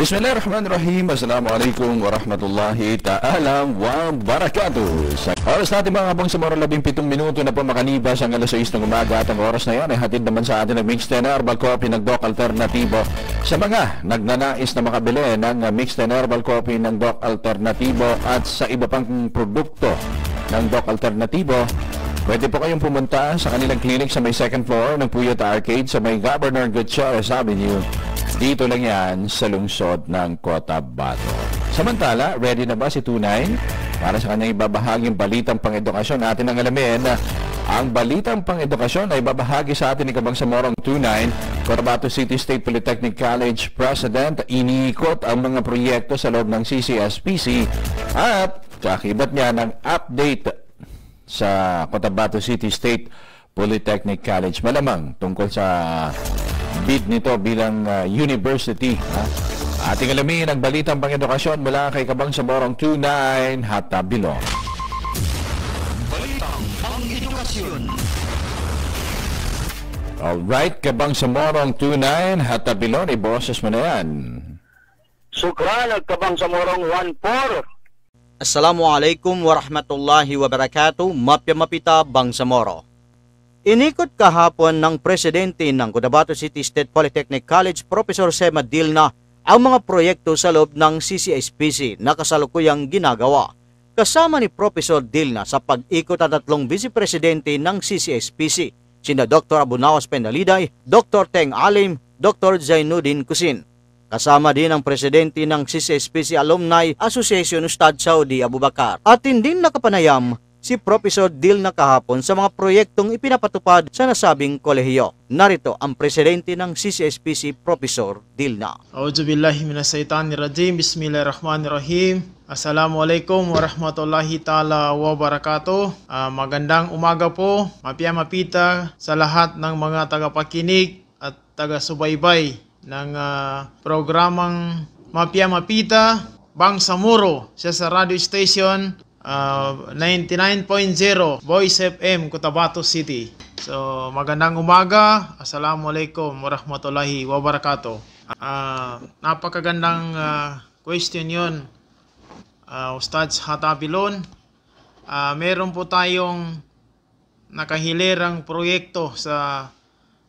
Bismillahirrahmanirrahim. Assalamualaikum warahmatullahi ta'ala wa barakatuh. Sa oras natin mga kabang sa moro 17 minuto na po makalipas ang alas 6 ng umaga at ang oras na yan ay hatid naman sa atin ng Mixed and Herbal Coffee ng Doc Alternativo. Sa mga nagnanais na makabili ng Mixed and Herbal Coffee ng Doc Alternativo at sa iba pang produkto ng Doc Alternativo, pwede po kayong pumunta sa kanilang clinic sa may second floor ng Puyat Arcade sa may Governor Gutierrez Avenue. Dito lang yan sa lungsod ng Cotabato. Samantala, ready na ba si Tunay para sa kanyang ibabahaging balitang pang-edukasyon? Natin ang alamin na ang balitang pang-edukasyon ay babahagi sa atin ni Kabangsamorong Tunay, Cotabato City State Polytechnic College President. Iniikot ang mga proyekto sa loob ng CCSPC at kakibat niya ng update sa Cotabato City State Polytechnic College. Malamang tungkol sa bid nito bilang university. Ating alamin ang balitang pang-edukasyon mula kay Kabangsamorong 29 Hatabilon. Balitang pang-edukasyon. Alright, Kabangsamorong 29 Hatabilon, iboses mo na yan. Sukran at Kabangsamorong 14. Assalamualaikum warahmatullahi wabarakatuh. Mapya Mapita Bangsamoro. Inikot kahapon ng presidente ng Cotabato City State Polytechnic College, Professor Sema Dilna, ang mga proyekto sa loob ng CCSPC na kasalukuyang ginagawa. Kasama ni Professor Dilna sa pag-ikot ang tatlong vice-presidente ng CCSPC, sina Dr. Abunawas Pendaliday, Dr. Teng Alim, Dr. Zainuddin Kusin. Kasama din ang presidente ng CCSPC Alumni Association Ustad Saudi Abubakar. At hindi nakapanayam si Professor Dilna kahapon sa mga proyektong ipinapatupad sa nasabing kolehiyo. Narito ang presidente ng CCSPC, Professor Dilna. A'udzubillahi minasyaitanirrajim. Bismillahirrahmanirrahim. Assalamualaikum warahmatullahi ta'ala wabarakatuh. Magandang umaga po, Mapya Mapita, sa lahat ng mga tagapakinig at taga-subaybay ng programang Mapya Mapita Bangsamoro sa radio station 99.0 Voice FM Cotabato City. So magandang umaga. Assalamualaikum warahmatullahi wabarakatuh. Napakagandang question yon, Ustads Hatabilon. Meron po tayong nakahilirang proyekto sa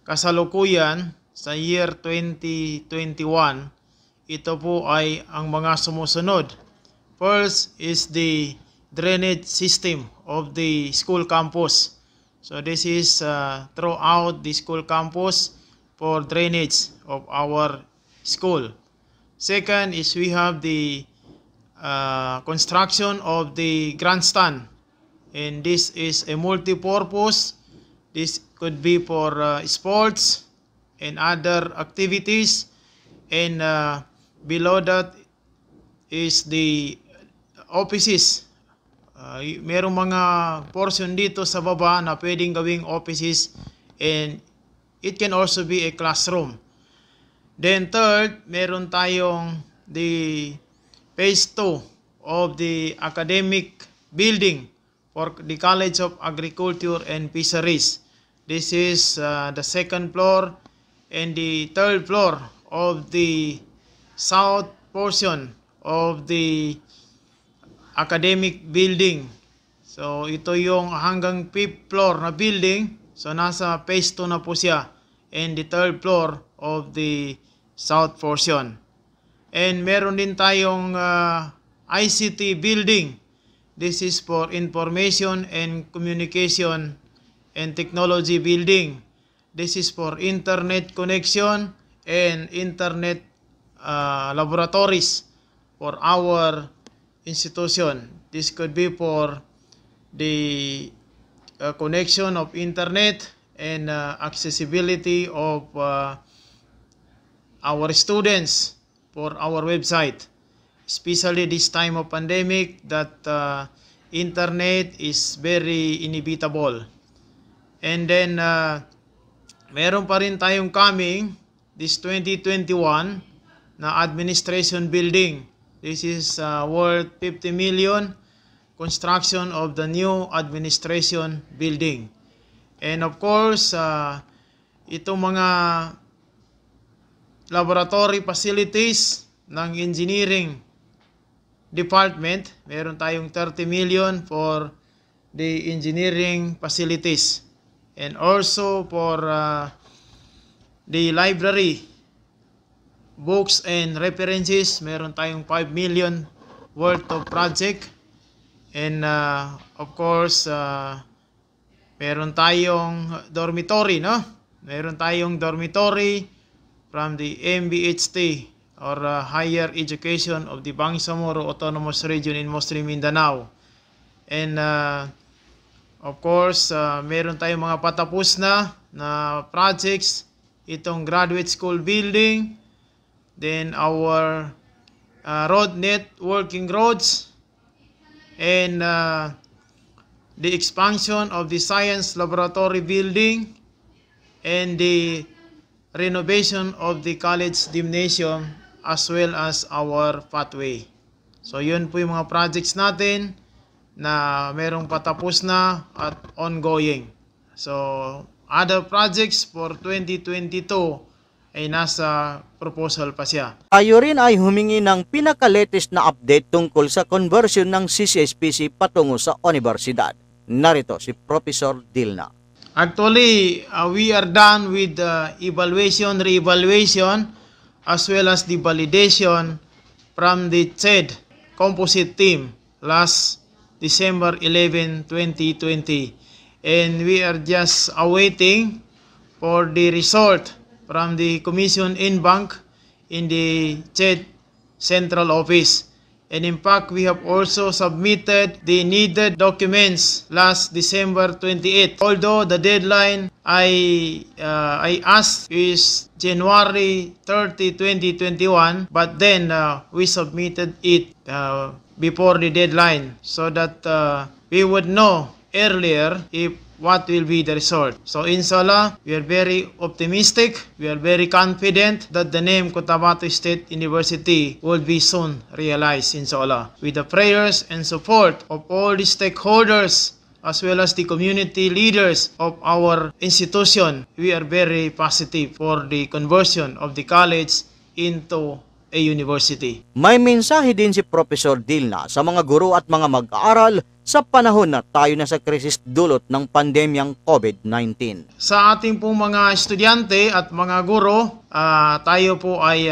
kasalukuyan sa year 2021. Ito po ay ang mga sumusunod. First is the drainage system of the school campus. So this is throughout the school campus for drainage of our school. Second is we have the construction of the grandstand, and this is a multi-purpose. This could be for sports and other activities, and below that is the offices. Merong mga portion dito sa baba na pwedeng gawing offices, and it can also be a classroom. Then third, meron tayong the phase 2 of the academic building for the College of Agriculture and Fisheries. This is the second floor and the third floor of the south portion of the academic building. So ito yung hanggang 5th floor na building. So nasa phase 2 na po siya, and the third floor of the south portion. And meron din tayong ICT building. This is for Information and Communication and Technology building. This is for internet connection and internet laboratories for our institution. This could be for the connection of internet and accessibility of our students for our website, especially this time of pandemic that internet is very inevitable. And then meron pa rin tayong coming this 2021 na administration building. This is worth 50 million, construction of the new administration building. And of course, itong mga laboratory facilities ng engineering department. Meron tayong 30 million for the engineering facilities. And also for the library, books and references, meron tayong 5 million worth of project. And of course, meron tayong dormitory, no? Meron tayong dormitory from the MBHT or Higher Education of the Bangsamoro Autonomous Region in Muslim Mindanao. And of course, meron tayong mga patapos na projects, itong graduate school building, then our road networking roads, and the expansion of the science laboratory building, and the renovation of the college gymnasium, as well as our pathway. So yun po yung mga projects natin na merong patapos na at ongoing. So other projects for 2022 ay nasa proposal pa siya. Tayo rin ay humingi ng pinaka-latest na update tungkol sa conversion ng CCSPC patungo sa universidad. Narito si Professor Dilna. Actually, we are done with the evaluation, re-evaluation, as well as the validation from the CHED composite team last December 11, 2020. And we are just awaiting for the result from the Commission in Bank in the CHED Central Office. And in fact, we have also submitted the needed documents last December 28. Although the deadline I asked is January 30, 2021, but then we submitted it before the deadline so that we would know earlier if what will be the result. So inshallah, we are very optimistic, we are very confident that the name Cotabato State University will be soon realized, inshallah. With the prayers and support of all the stakeholders as well as the community leaders of our institution, we are very positive for the conversion of the college into a university. May mensahe din si Professor Dilna sa mga guro at mga mag-aaral sa panahon na tayo na sa krisis dulot ng pandemyang COVID-19. Sa ating pong mga estudyante at mga guro, tayo po ay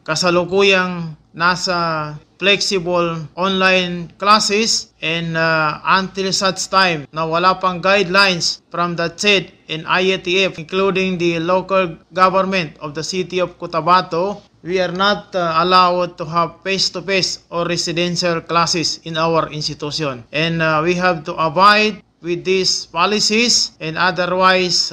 kasalukuyang nasa flexible online classes, and until such time na wala pang guidelines from the CHED and IATF, including the local government of the city of Cotabato, we are not allowed to have face-to-face or residential classes in our institution. And we have to abide with these policies, and otherwise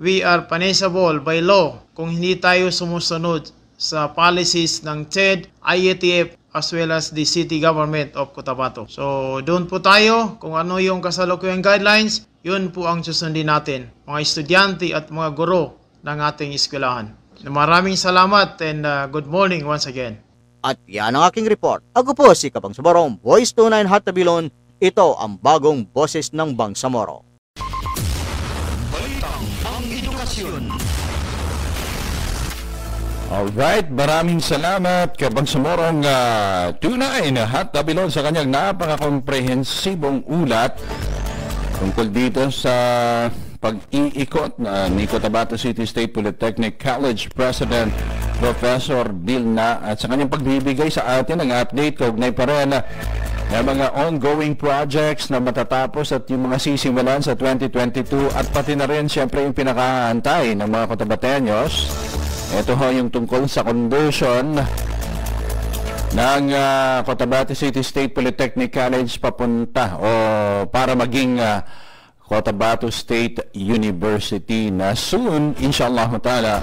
we are punishable by law kung hindi tayo sumusunod sa policies ng CHED, IATF, as well as the city government of Cotabato. So doon po tayo, kung ano yung kasalukuyang guidelines, yun po ang susundin natin, mga estudyante at mga guro ng ating eskwelahan. Maraming salamat and good morning once again. At yan ang aking report. Ako po si Kabangsaborong Voice 29 Hatabilon. Ito ang bagong boses ng Bangsamoro. Balitang ang edukasyon. Alright, maraming salamat Kabangsamorong Tunay na Hatabilon sa kanyang napaka-komprehensibong ulat tungkol dito sa pag-iikot ni Cotabato City State Polytechnic College President Professor Dilna at sa kanyang pagbibigay sa atin ng update kaugnay pa rin na mga ongoing projects na matatapos at yung mga sisimulan sa 2022 at pati na rin siyempre yung pinakahantay ng mga Cotabateños. Ito ho yung tungkol sa conversion ng Cotabato City State Polytechnic College papunta o para maging Cotabato State University na soon, inshallah ta'ala,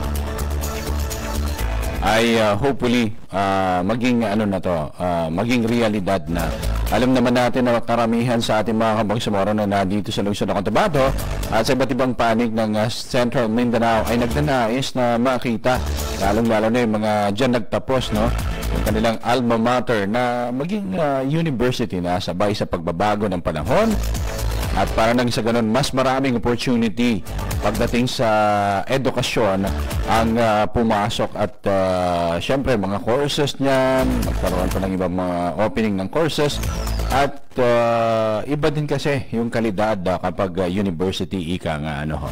ay hopefully maging maging realidad na. Alam naman natin na karamihan sa ating mga Kabangsamoro na nandito sa lungsod ng Cotabato at sa iba't ibang panig ng Central Mindanao ay nagnanais na makita, lalong-lalo na yung mga dyan nagtapos, no? Yung kanilang alma mater na maging university na sabay sa pagbabago ng panahon. At para nang sa ganun, mas maraming opportunity pagdating sa edukasyon ang pumasok at syempre mga courses niyan, magkaroon pa ng ibang mga opening ng courses at iba din kasi yung kalidad kapag university ika nga ano ho.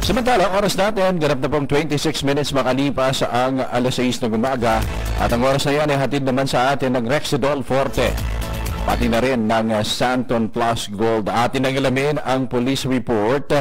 Samantala, oras natin, ganap na pong 26 minutes makalipas ang alas 6 ng umaga at ang oras na yan ay hatid naman sa atin ng Rexidol Forte. Pati na rin ng Santon Plus Gold. Atin ang ilamin ang police report